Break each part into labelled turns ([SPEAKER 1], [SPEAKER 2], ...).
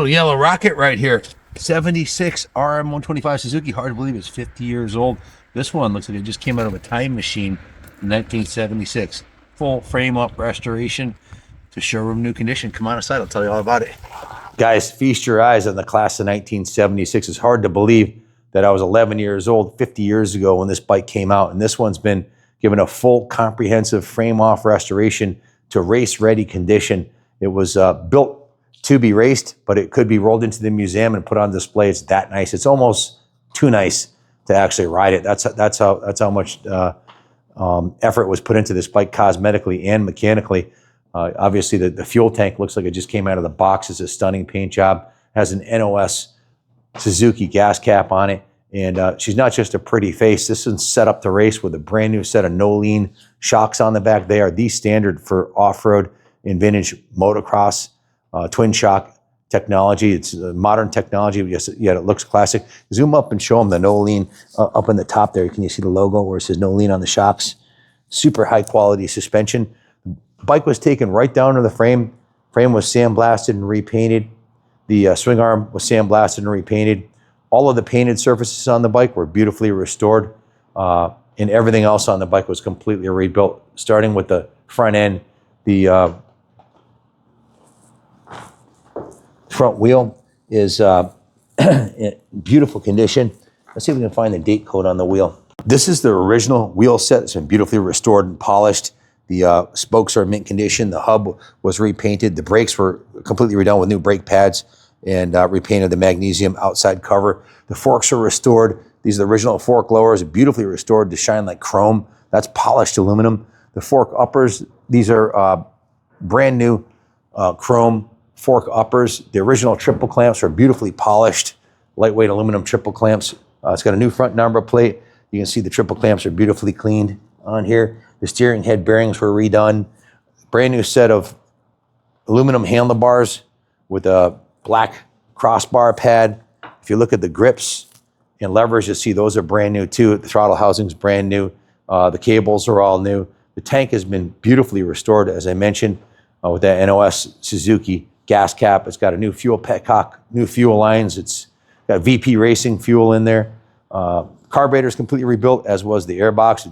[SPEAKER 1] Little yellow rocket right here. 76 RM125 Suzuki. Hard to believe it's 50 years old. This one looks like it just came out of a time machine in 1976. Full frame up restoration to showroom new condition. Come on inside, I'll tell you all about it. Guys, feast your eyes on the class of 1976. It's hard to believe that I was 11 years old 50 years ago when this bike came out. And this one's been given a full comprehensive frame off restoration to race ready condition. It was built to be raced, but it could be rolled into the museum and put on display. It's that nice. It's almost too nice to actually ride it. That's how much effort was put into this bike cosmetically and mechanically. Obviously, the fuel tank looks like it just came out of the box. It's a stunning paint job. It has an NOS Suzuki gas cap on it. And she's not just a pretty face. This one's set up to race with a brand new set of no-lean shocks on the back. They are the standard for off-road and vintage motocross. Twin shock technology. It's modern technology, but yet it looks classic. Zoom up and show them the no lean up in the top there. Can you see the logo where it says no lean on the shocks? Super high quality suspension. The bike was taken right down to the frame. Frame was sandblasted and repainted. The swing arm was sandblasted and repainted. All of the painted surfaces on the bike were beautifully restored, and everything else on the bike was completely rebuilt, starting with the front end. The front wheel is in beautiful condition. Let's see if we can find the date code on the wheel. This is the original wheel set. It's been beautifully restored and polished. The spokes are in mint condition. The hub was repainted. The brakes were completely redone with new brake pads and repainted the magnesium outside cover. The forks are restored. These are the original fork lowers, beautifully restored to shine like chrome. That's polished aluminum. The fork uppers, these are brand new chrome fork uppers. The original triple clamps are beautifully polished, lightweight aluminum triple clamps. It's got a new front number plate. You can see the triple clamps are beautifully cleaned on here. The steering head bearings were redone. Brand new set of aluminum handlebars with a black crossbar pad. If you look at the grips and levers, you'll see those are brand new too. The throttle housing's brand new. The cables are all new. The tank has been beautifully restored, as I mentioned, with that NOS Suzuki gas cap. It's got a new fuel petcock, new fuel lines. It's got VP Racing fuel in there. Carburetor is completely rebuilt, as was the airbox.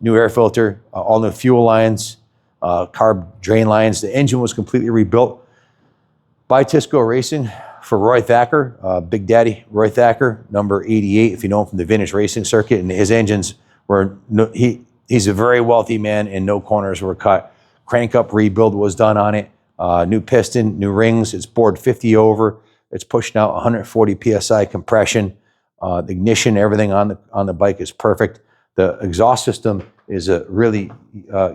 [SPEAKER 1] New air filter, all new fuel lines, carb drain lines. The engine was completely rebuilt by Tisco Racing for Roy Thacker, Big Daddy Roy Thacker, number 88, if you know him from the vintage racing circuit. And his engines were, he's a very wealthy man, and no corners were cut. Crank up rebuild was done on it. New piston, new rings. It's bored 50 over. It's pushing out 140 PSI compression. The ignition, everything on the bike is perfect. The exhaust system is really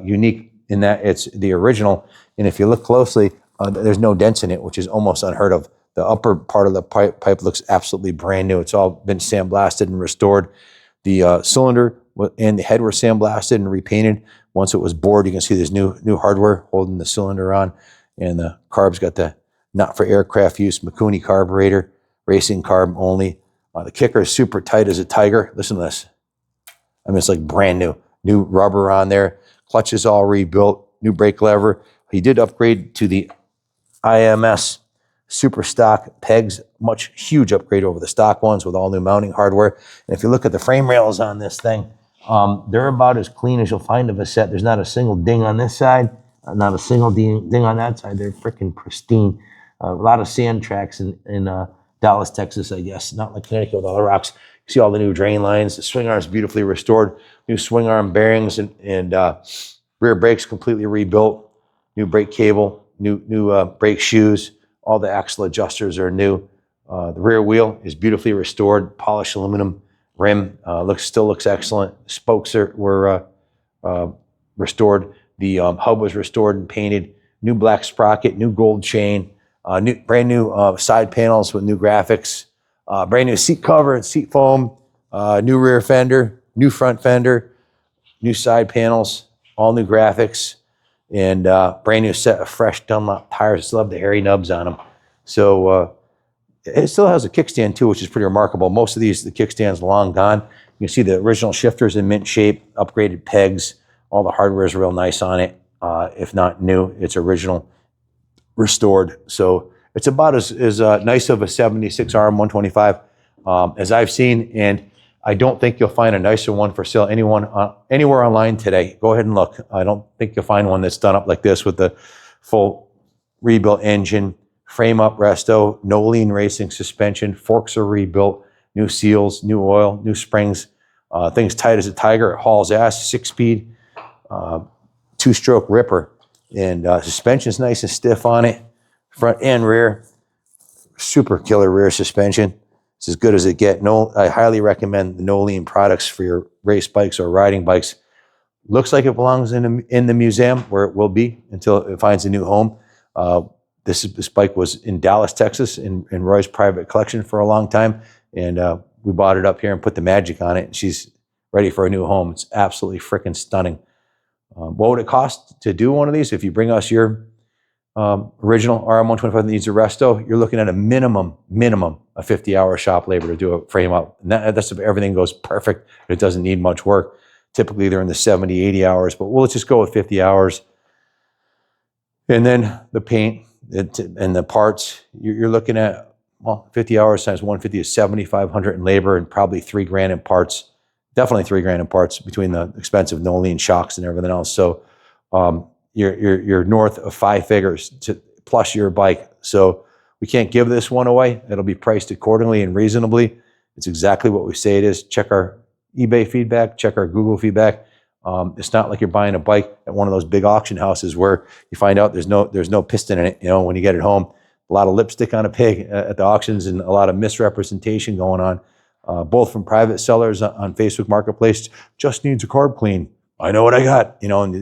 [SPEAKER 1] unique in that it's the original. And if you look closely, there's no dents in it, which is almost unheard of. The upper part of the pipe looks absolutely brand new. It's all been sandblasted and restored. The cylinder and the head were sandblasted and repainted. Once it was bored, you can see there's new hardware holding the cylinder on. And the carb's got the not for aircraft use Mikuni carburetor, racing carb only. The kicker is super tight as a tiger. Listen to this. I mean, it's like brand new. New rubber on there. Clutch is all rebuilt. New brake lever. He did upgrade to the IMS super stock pegs. Huge upgrade over the stock ones with all new mounting hardware. And if you look at the frame rails on this thing, they're about as clean as you'll find of a set. There's not a single ding on this side. Not a single ding on that side. They're freaking pristine. A lot of sand tracks in Dallas, Texas, I guess. Not like Connecticut with all the rocks. You see all the new drain lines. The swing arm's beautifully restored. New swing arm bearings and rear brakes completely rebuilt. New brake cable. New brake shoes. All the axle adjusters are new. The rear wheel is beautifully restored. Polished aluminum rim. Still looks excellent. Spokes were restored. The hub was restored and painted. New black sprocket, new gold chain, brand new side panels with new graphics, brand new seat cover and seat foam, new rear fender, new front fender, new side panels, all new graphics, and brand new set of fresh Dunlop tires. I still have the hairy nubs on them. So it still has a kickstand too, which is pretty remarkable. Most of the kickstands long gone. You can see the original shifters in mint shape, upgraded pegs. All the hardware is real nice on it. If not new, it's original, restored. So It's about as nice of a 76 RM125 as I've seen, and I don't think you'll find a nicer one for sale anywhere online today. Go ahead and look. I don't think you'll find one that's done up like this with the full rebuilt engine, frame up resto, no lean racing suspension, forks are rebuilt, new seals, new oil, new springs, things tight as a tiger. It hauls ass, 6-speed, 2-stroke ripper, and suspension's nice and stiff on it, front and rear. Super killer rear suspension. It's as good as it gets. I highly recommend the no lean products for your race bikes or riding bikes. Looks like it belongs in the museum, where it will be until it finds a new home. This bike was in Dallas, Texas, in Roy's private collection for a long time, and we bought it up here and put the magic on it, and she's ready for a new home. It's absolutely freaking stunning. What would it cost to do one of these? If you bring us your original RM125 that needs a resto, you're looking at a minimum of 50-hour shop labor to do a frame up. And that's if everything goes perfect. It doesn't need much work. Typically, they're in the 70, 80 hours, but let's just go with 50 hours. And then the paint and the parts, you're looking at, well, 50 hours times 150 is 7,500 in labor and probably $3,000 in parts. Definitely $3,000 in parts between the expensive no lean shocks and everything else. So you're north of 5 figures plus your bike. So we can't give this one away. It'll be priced accordingly and reasonably. It's exactly what we say it is. Check our eBay feedback, check our Google feedback. It's not like you're buying a bike at one of those big auction houses where you find out there's no piston in it. You know, when you get it home, a lot of lipstick on a pig at the auctions and a lot of misrepresentation going on, both from private sellers on Facebook Marketplace. Just needs a carb clean. I know what I got, you know, and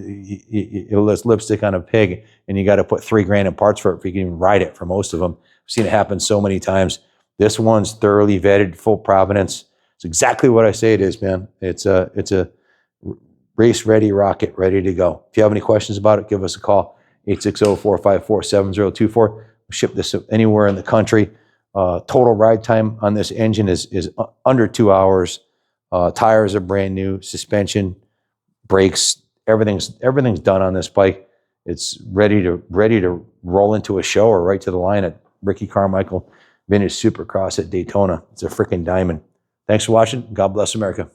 [SPEAKER 1] it'll list lipstick on a pig, and you got to put $3,000 in parts for it if you can even ride it. For most of them, I've seen it happen so many times. This one's thoroughly vetted, full provenance. It's exactly what I say it is, man. It's a race ready rocket, ready to go. If you have any questions about it, give us a call, 860-454-7024. We'll ship this anywhere in the country. Total ride time on this engine is under 2 hours. Tires are brand new, suspension, brakes, everything's done on this bike. It's ready to roll into a show or right to the line at Ricky Carmichael Vintage Supercross at Daytona. It's a freaking diamond. Thanks for watching. God bless America.